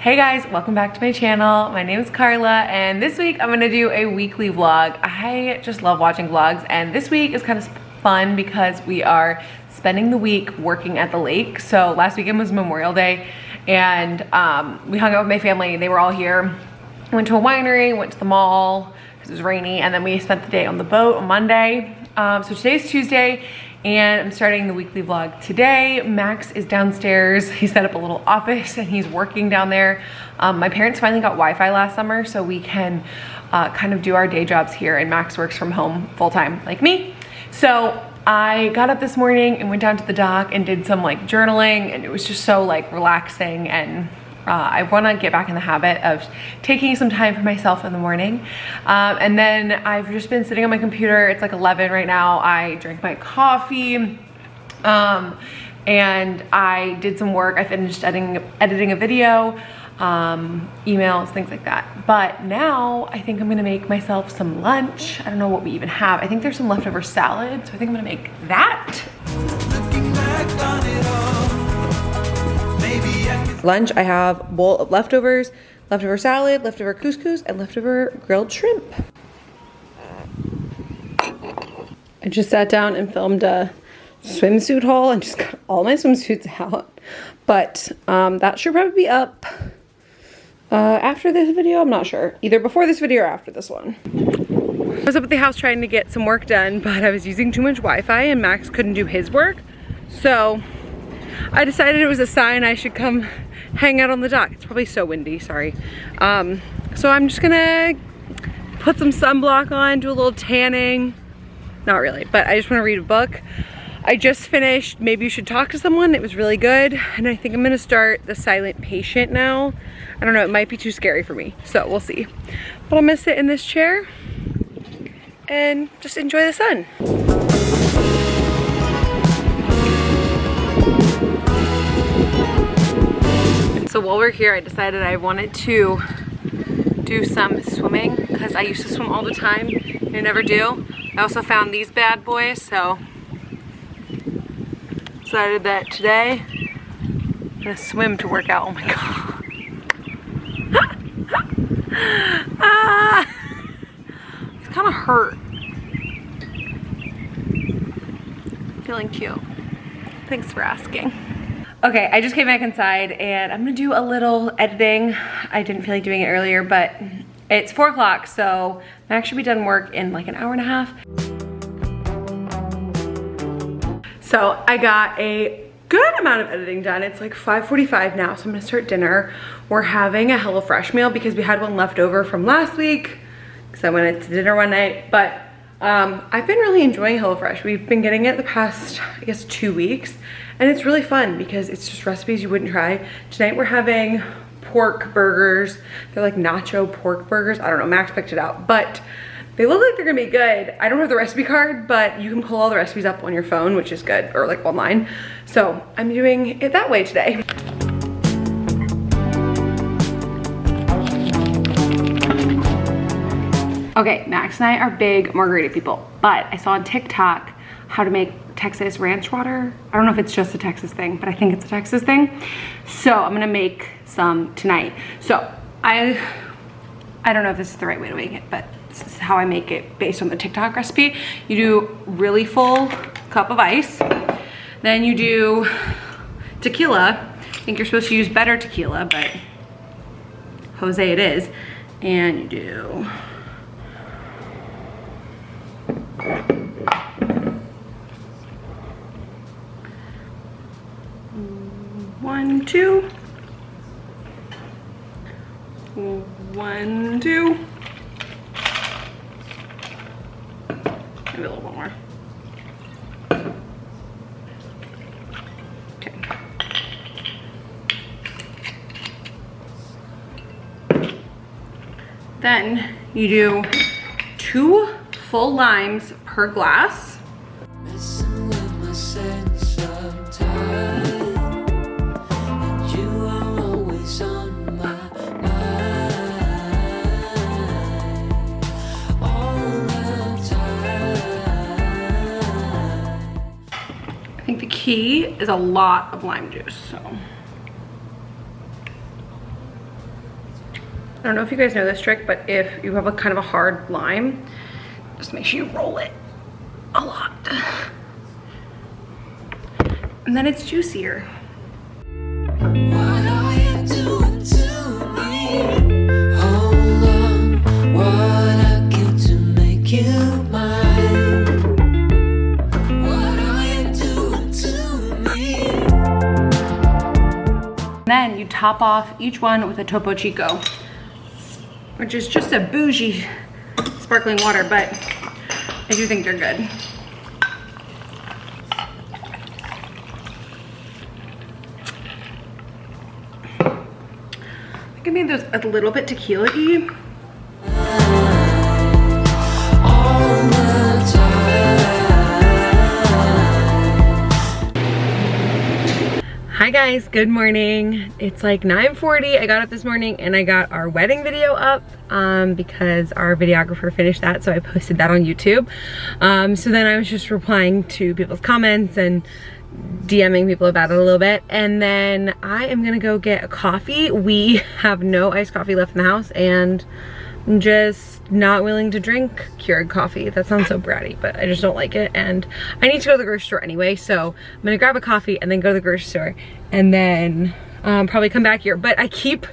Hey guys, welcome back to my channel. My name is Carla and this week I'm gonna do a weekly vlog. I just love watching vlogs and this week is kind of fun because we are spending the week working at the lake. So last weekend was Memorial Day and we hung out with my family. They were all here. Went to a winery, went to the mall because it was rainy, and then we spent the day on the boat on Monday. So today's Tuesday and I'm starting the weekly vlog today. Max is downstairs. He set up a little office and he's working down there. My parents finally got Wi-Fi last summer so we can kind of do our day jobs here, and Max works from home full-time like me. So I got up this morning and went down to the dock and did some like journaling, and it was just so like relaxing, and I want to get back in the habit of taking some time for myself in the morning. And then I've just been sitting on my computer. It's like 11 right now. I drank my coffee and I did some work. I finished editing a video, emails, things like that. But now I think I'm gonna make myself some lunch. I don't know what we even have. I think there's some leftover salad, so I think I'm gonna make that. Looking back on it all. Lunch, I have a bowl of leftovers, leftover salad, leftover couscous, and leftover grilled shrimp. I just sat down and filmed a swimsuit haul and just got all my swimsuits out. But that should probably be up after this video. I'm not sure. Either before this video or after this one. I was up at the house trying to get some work done, but I was using too much Wi-Fi and Max couldn't do his work. So I decided it was a sign I should come hang out on the dock. It's probably so windy, sorry. So I'm just gonna put some sunblock on, do a little tanning. Not really, but I just wanna read a book. I just finished Maybe You Should Talk to Someone. It was really good. And I think I'm gonna start The Silent Patient now. I don't know, it might be too scary for me, so we'll see. But I'm gonna sit in this chair and just enjoy the sun. So while we're here, I decided I wanted to do some swimming because I used to swim all the time and I never do. I also found these bad boys, so decided that today I'm gonna swim to work out. Oh my god. It's kind of hurt. Feeling cute. Thanks for asking. Okay, I just came back inside and I'm gonna do a little editing. I didn't feel like doing it earlier, but it's 4 o'clock, so Max should be done work in like an hour and a half. So I got a good amount of editing done. It's like 5:45 now, so I'm gonna start dinner. We're having a HelloFresh meal because we had one left over from last week because I went to dinner one night, but I've been really enjoying HelloFresh. We've been getting it the past, I guess, 2 weeks, and it's really fun because it's just recipes you wouldn't try. Tonight we're having pork burgers. They're like nacho pork burgers. I don't know, Max picked it out, but they look like they're gonna be good. I don't have the recipe card, but you can pull all the recipes up on your phone, which is good, or like online. So I'm doing it that way today. Okay, Max and I are big margarita people, but I saw on TikTok how to make Texas ranch water. I don't know if it's just a Texas thing, but I think it's a Texas thing. So I'm gonna make some tonight. So I don't know if this is the right way to make it, but this is how I make it based on the TikTok recipe. You do really full cup of ice. Then you do tequila. I think you're supposed to use better tequila, but Jose it is. And you do 1, 2. 1, 2. Maybe a little bit more. Okay. Then you do 2 full limes per glass. I think the key is a lot of lime juice, so I don't know if you guys know this trick, but if you have a kind of a hard lime, just make sure you roll it a lot. And then it's juicier. What are you doing to me? Hold on, what I give to make you mine. What are you doing to me? Then you top off each one with a Topo Chico, which is just a bougie sparkling water, but I do think they're good. I think I made those a little bit tequila-y. Hi guys, good morning. It's like 9:40. I got up this morning and I got our wedding video up because our videographer finished that, so I posted that on YouTube. So then I was just replying to people's comments and DMing people about it a little bit, and then I am gonna go get a coffee. We have no iced coffee left in the house and I'm just not willing to drink Keurig coffee. That sounds so bratty, but I just don't like it. And I need to go to the grocery store anyway, so I'm gonna grab a coffee and then go to the grocery store and then probably come back here. But I keep,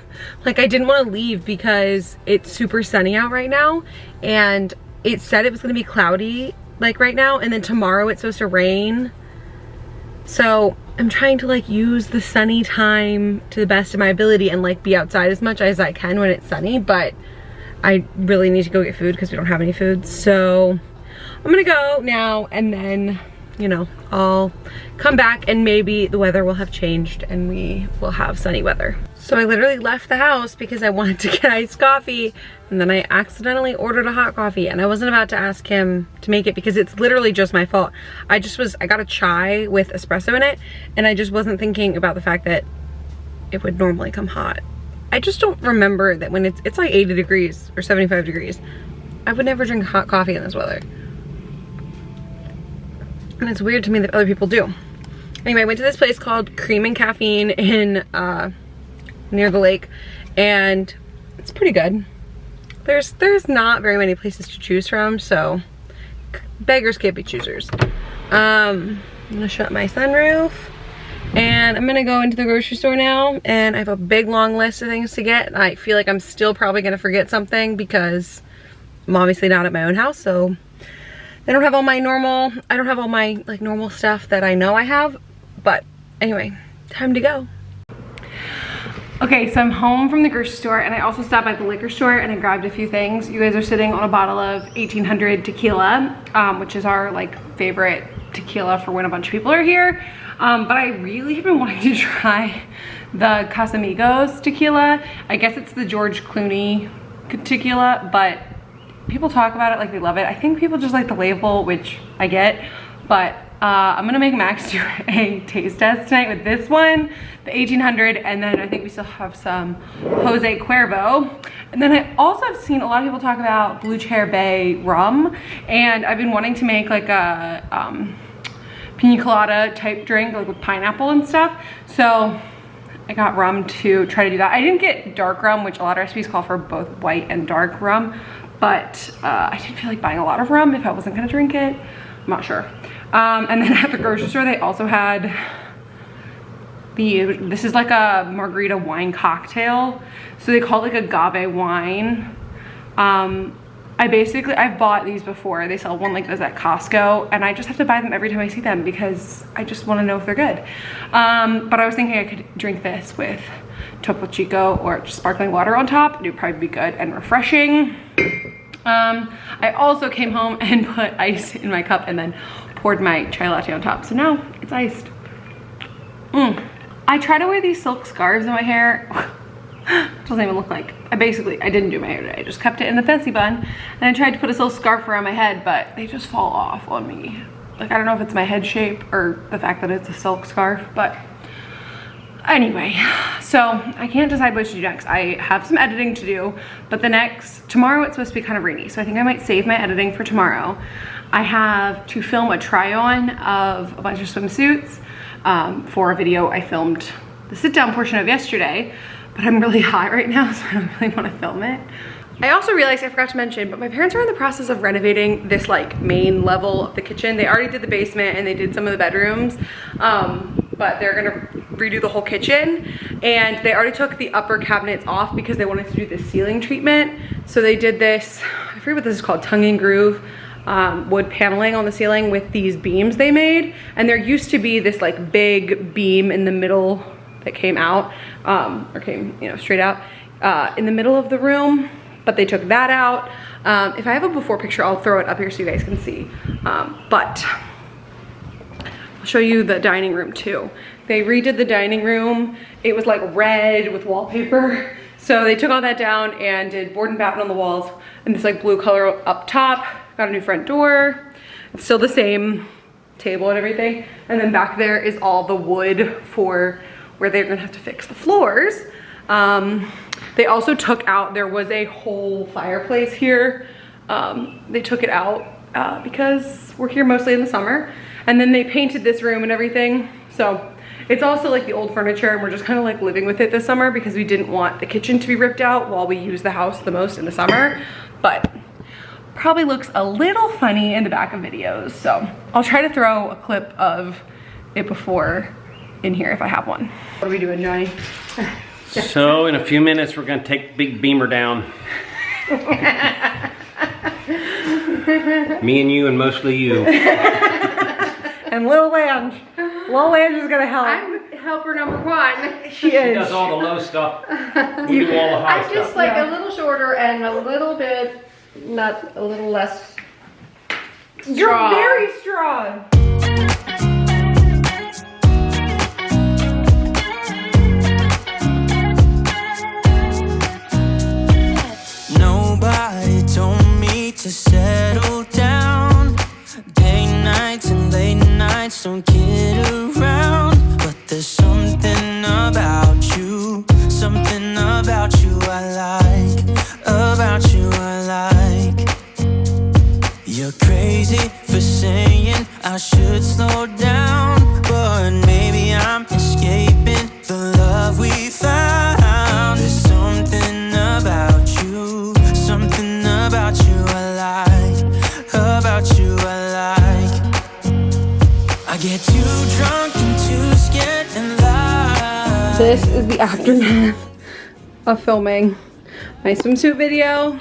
like, I didn't wanna leave because it's super sunny out right now, and it said it was gonna be cloudy like right now, and then tomorrow it's supposed to rain. So I'm trying to like use the sunny time to the best of my ability and like be outside as much as I can when it's sunny, but I really need to go get food because we don't have any food. So I'm gonna go now and then, you know, I'll come back and maybe the weather will have changed and we will have sunny weather. So I literally left the house because I wanted to get iced coffee, and then I accidentally ordered a hot coffee, and I wasn't about to ask him to make it because it's literally just my fault. I got a chai with espresso in it, and I just wasn't thinking about the fact that it would normally come hot. I just don't remember that when it's like 80 degrees or 75 degrees. I would never drink hot coffee in this weather. And it's weird to me that other people do. Anyway, I went to this place called Cream and Caffeine in near the lake, and it's pretty good. There's not very many places to choose from, so beggars can't be choosers. I'm gonna shut my sunroof. And I'm gonna go into the grocery store now, and I have a big long list of things to get. I feel like I'm still probably gonna forget something because I'm obviously not at my own house, so I don't have all my like normal stuff that I know I have. But anyway, time to go. Okay, so I'm home from the grocery store, and I also stopped by the liquor store and I grabbed a few things. You guys are sitting on a bottle of 1800 tequila, which is our like favorite tequila for when a bunch of people are here. But I really have been wanting to try the Casamigos tequila. I guess it's the George Clooney tequila, but people talk about it like they love it. I think people just like the label, which I get, but I'm gonna make Max do a taste test tonight with this one, the 1800, and then I think we still have some Jose Cuervo. And then I also have seen a lot of people talk about Blue Chair Bay rum, and I've been wanting to make like a pina colada type drink, like with pineapple and stuff. So I got rum to try to do that. I didn't get dark rum, which a lot of recipes call for both white and dark rum, but I didn't feel like buying a lot of rum if I wasn't gonna drink it. I'm not sure. And then at the grocery store, they also had this is like a margarita wine cocktail. So they call it like agave wine. I've bought these before. They sell one like this at Costco, and I just have to buy them every time I see them because I just want to know if they're good. But I was thinking I could drink this with Topo Chico or just sparkling water on top. It would probably be good and refreshing. I also came home and put ice in my cup and then poured my chai latte on top. So now it's iced. I try to wear these silk scarves in my hair. Doesn't even look like, I didn't do my hair today. I just kept it in the fancy bun, and I tried to put a silk scarf around my head, but they just fall off on me. Like, I don't know if it's my head shape or the fact that it's a silk scarf, but anyway, so I can't decide what to do next. I have some editing to do, but tomorrow it's supposed to be kind of rainy, so I think I might save my editing for tomorrow. I have to film a try-on of a bunch of swimsuits for a video I filmed the sit-down portion of yesterday, but I'm really hot right now, so I don't really want to film it. I also realized I forgot to mention, but my parents are in the process of renovating this like main level of the kitchen. They already did the basement and they did some of the bedrooms, but they're gonna redo the whole kitchen. And they already took the upper cabinets off because they wanted to do the ceiling treatment. So they did this, I forget what this is called, tongue and groove wood paneling on the ceiling with these beams they made. And there used to be this like big beam in the middle that came out, or came, you know, straight out in the middle of the room. But they took that out. If I have a before picture, I'll throw it up here so you guys can see. But I'll show you the dining room too. They redid the dining room. It was like red with wallpaper. So they took all that down and did board and batten on the walls and this like blue color up top. Got a new front door. It's still the same table and everything. And then back there is all the wood for where they're gonna have to fix the floors. They also took out, there was a whole fireplace here. They took it out because we're here mostly in the summer. And then they painted this room and everything. So it's also like the old furniture and we're just kind of like living with it this summer because we didn't want the kitchen to be ripped out while we use the house the most in the summer. But probably looks a little funny in the back of videos. So I'll try to throw a clip of it before in here if I have one. What are we doing, Johnny? So in a few minutes, we're gonna take the big beamer down. Me and you and mostly you. And Little Lange. Little Lange is gonna help. I'm helper number one. She She is. does all the low stuff. We do all the high I'm just stuff. like a little shorter and a little bit, not a little less strong. You're very strong. Nobody told me to settle down. Day nights and late nights don't get around. But there's something about you I like. About you I like. You're crazy for saying I should slow down, but maybe I'm escaping the love we found. There's something about you I like, about you I like. I get too drunk and too scared and lie. This is the aftermath of filming my swimsuit video.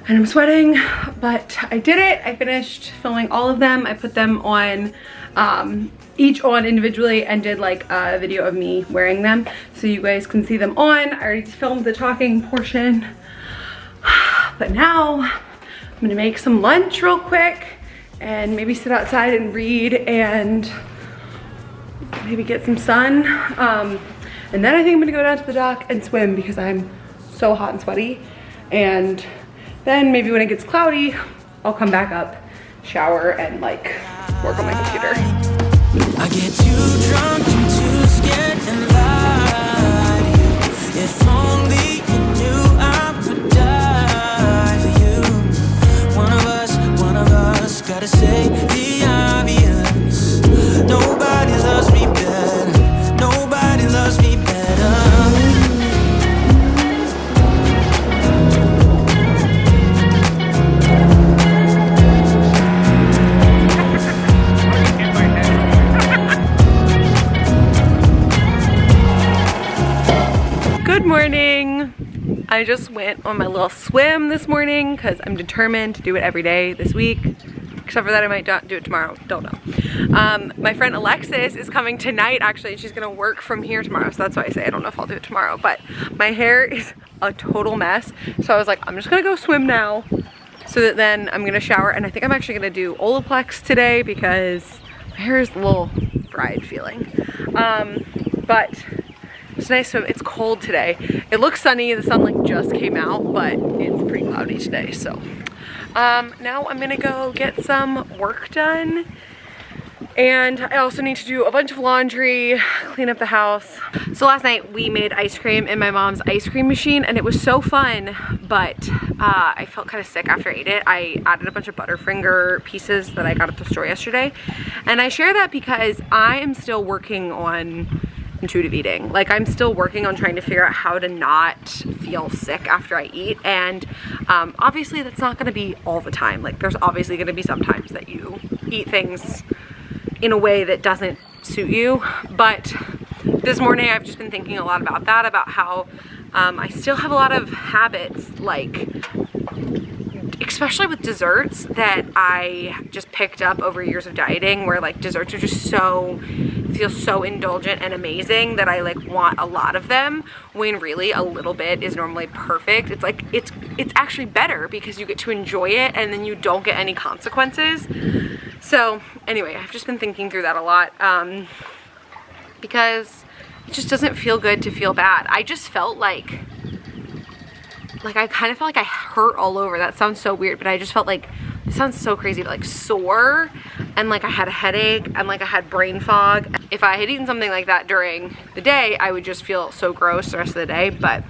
And I'm sweating, but I did it. I finished filming all of them. I put them on, each on individually and did like a video of me wearing them so you guys can see them on. I already filmed the talking portion. But now I'm gonna make some lunch real quick and maybe sit outside and read and maybe get some sun. And then I think I'm gonna go down to the dock and swim because I'm so hot and sweaty. And then maybe when it gets cloudy, I'll come back up, shower, and like work on my computer. I get too drunk and too scared and lie. If only you knew I would die for you. One of us gotta say the obvious. Nobody loves me better. Nobody loves me better. Good morning. I just went on my little swim this morning because I'm determined to do it every day this week. Except for that I might not do it tomorrow, don't know. My friend Alexis is coming tonight actually, and she's gonna work from here tomorrow, so that's why I say I don't know if I'll do it tomorrow. But my hair is a total mess, so I was like, I'm just gonna go swim now so that then I'm gonna shower, and I think I'm actually gonna do Olaplex today because my hair is a little fried feeling. But it's nice swim. It's cold today. It looks sunny, the sun like just came out, but it's pretty cloudy today, so. Now I'm gonna go get some work done, and I also need to do a bunch of laundry, clean up the house. So last night we made ice cream in my mom's ice cream machine and it was so fun, but I felt kind of sick after I ate it. I added a bunch of Butterfinger pieces that I got at the store yesterday, and I share that because I am still working on intuitive eating. Like, I'm still working on trying to figure out how to not feel sick after I eat, and obviously that's not gonna be all the time. Like, there's obviously gonna be some times that you eat things in a way that doesn't suit you, but this morning I've just been thinking a lot about that, about how I still have a lot of habits, like especially with desserts, that I just picked up over years of dieting, where like desserts are just feel so indulgent and amazing that I like want a lot of them, when really a little bit is normally perfect. It's like it's actually better because you get to enjoy it and then you don't get any consequences. So anyway, I've just been thinking through that a lot, because it just doesn't feel good to feel bad. I just felt like I kind of felt like I hurt all over. That sounds so weird, but I just felt like, it sounds so crazy, but like sore, and like I had a headache, and like I had brain fog. If I had eaten something like that during the day, I would just feel so gross the rest of the day. But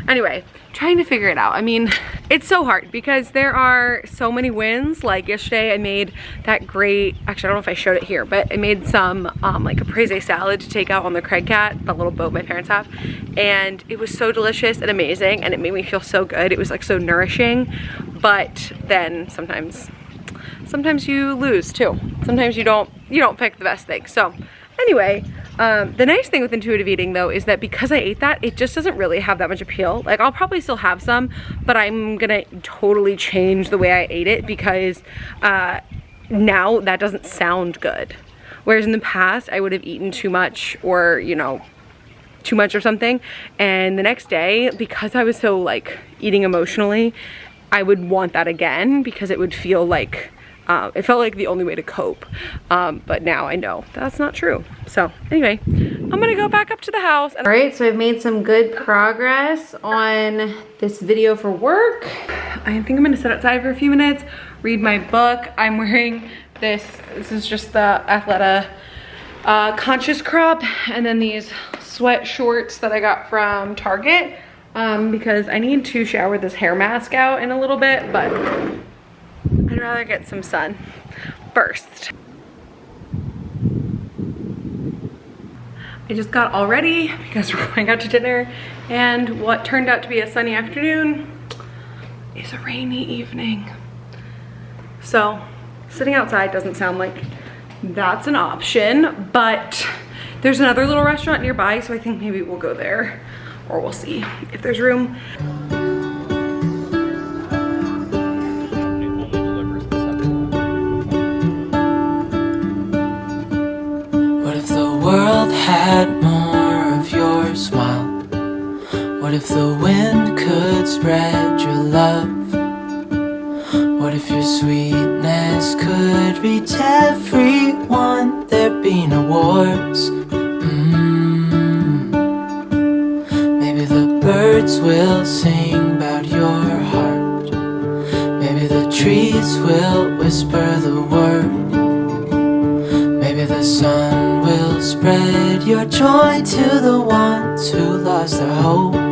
anyway, trying to figure it out. I mean, it's so hard because there are so many wins. Like yesterday I made that great, actually I don't know if I showed it here, but I made some like caprese salad to take out on the Craig Cat, the little boat my parents have, and it was so delicious and amazing, and it made me feel so good. It was like so nourishing. But then sometimes you lose too. Sometimes you don't pick the best thing. So anyway, the nice thing with intuitive eating though is that because I ate that, it just doesn't really have that much appeal. Like, I'll probably still have some, but I'm gonna totally change the way I ate it, because now that doesn't sound good. Whereas in the past, I would have eaten too much, or too much or something, and the next day, because I was so like eating emotionally, I would want that again, because it would feel like it felt like the only way to cope, but now I know that's not true. So anyway, I'm gonna go back up to the house. All right, so I've made some good progress on this video for work. I think I'm gonna sit outside for a few minutes, read my book. I'm wearing this is just the Athleta conscious crop, and then these sweat shorts that I got from Target, because I need to shower this hair mask out in a little bit, but I'd rather get some sun first. I just got all ready because we're going out to dinner, and what turned out to be a sunny afternoon is a rainy evening. So sitting outside doesn't sound like that's an option, but there's another little restaurant nearby, so I think maybe we'll go there, or we'll see if there's room. Had more of your smile. What if the wind could spread your love? What if your sweetness could reach everyone? There'd be no wars. Maybe the birds will sing about your heart. Maybe the trees will whisper the word. Maybe the sun will spread your joy to the ones who lost their hope.